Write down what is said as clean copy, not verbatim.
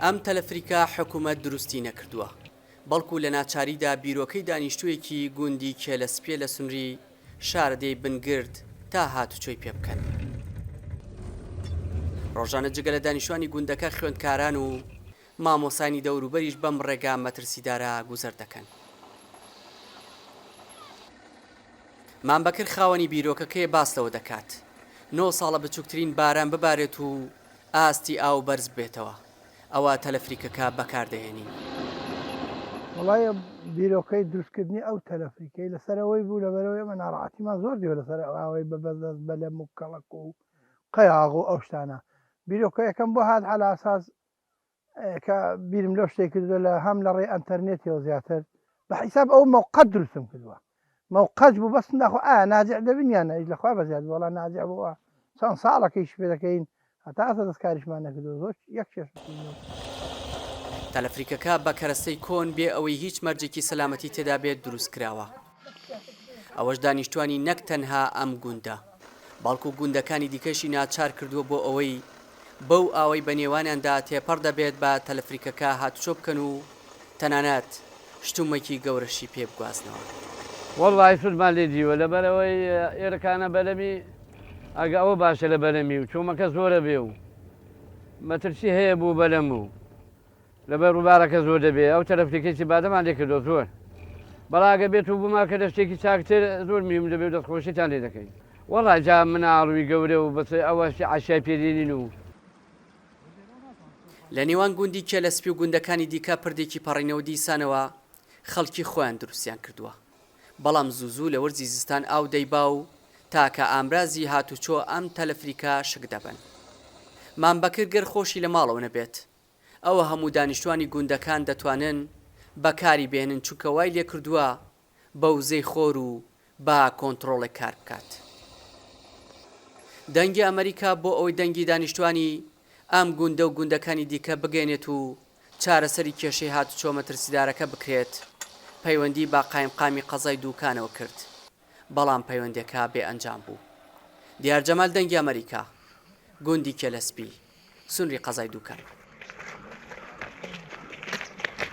ئەم تەلەفریکە حکوومەت دروستی نەکردووە، بەڵکو لە ناچاریدا بیرۆکەی دانیشتوویەکی گوندی کێلەسپێ لە سنووری شاردەی بنگرد تا هاتوچۆی پێ بکەن. ڕۆژانە جگە لە دانیشتوانی گوندەکە خوێندکاران و مامۆسانی دەوروبەریش بەم ڕێگا مەترسیدارە گوزەر دەکەن. مامبەکر خاوەنی بیرۆکەکەی باس لەوە دەکات 9 ساڵە بچووکترین باران ببارێت و ئاستی ئاو بەرز بێتەوە، ئەوە تەلەفریکەکە بەکاردەهێنین. وڵایە بیرۆکەی دروستکردنی ئەو تەلەفریکەی لەسەرەوەی بوو لەبەرەوەی ئەمە ناڕەحەتیمان زۆر دیوە لەسەر ئاوەی بەبەردەست بەلەم و کەڵک و قەیاغ و ئەو شتانە. بیرۆکە یەکەم بۆ هات على ئاساس کە بیرم لەو شتێک کردووە لە هەم لە ڕێ ئەنتەرنێتەوە زیاتر بە حیساب ئەو موقەت دروستم کردووە. موقەت بوو بەستم داخۆ ناجع دەبینیان ئەیش لەخوا بەزیاد وەڵا ناجع بووە چەند ساڵەکەیش پێ دەکەین هەتا ئەسە دەستکاریشمان نەکردو زۆر یەک چێش. تەلەفریکەکە بە کەرەستەی کۆن بێ ئەوەی هیچ مەرجێکی سەلامەتی تێدا بێت دروست کراوە. ئەوەش دانیشتوانی نەک تەنها ئەم گوندە بەڵکو گوندەکانی دیکەشی ناچار کردووە بۆ ئەوەی بەو ئاوەی بە نێوانیاندا تێپەڕ دەبێت بە تەلەفریکەکە هاتوچۆ بکەن و تەنانەت شتومێکی گەورەشی پێ بگوازنەوە. وەڵڵای سوودمان لێ دیوە لەبەرەوەی ئێرەکانە بەلەمی ئەگە ئەوە باشە لە بەلەمی و چۆمەکە زۆرە بێ و مەترسی هەیە بوو بەلەم و لەبەر ڕووبارەکە زۆر دەبێ ئەو تەلەفریکەی بادەمان لێ کردو زۆر بەڵاگە بێت و بووما کە دەشتێکی چاکتر زۆر میوم دەبێت دەستخۆشیتان لێ دەکەین. وەڵای جا مناڵوی گەورە و بەس ئەوە عاشای پێدێنین و لە نێوان گوندی کێلەسپی و گوندەکانی دیکە پردێکی پەڕینەوە دیسانەوە خەڵکی خۆیان دروستیان کردووە، بەڵام زوو لە وەرزی زستان ئاو دەیبا و تاکە ئامرازی هاتوچۆ ئەم تەلەفریکە شک دەبن. مامبەکر گەر خۆشی لە ماڵەوە نەبێت ئەوە هەموو دانیشتوانی گوندەکان دەتوانن بەکاری بێنن چونکە وای لێ کردووە بە وزەی خۆر و با کۆنتڕۆڵێک کار بکات. دەنگی ئەمریکا بۆ ئەوەی دەنگی دانیشتوانی ئەم گوندە و گوندەکانی دیکە بگەێنێت و چارەسەری کێشەی هاتوچۆ مەترسیدارەکە بکرێت پەیوەندی با قایمقامی قەزای دووکانەوە کرد، بەڵام پەیوەندەکە بێ ئەنجام بوو. دیار جەمال دەنگی ئەمریکا گوندی کێلەسپی سنووری قەزای دووکان.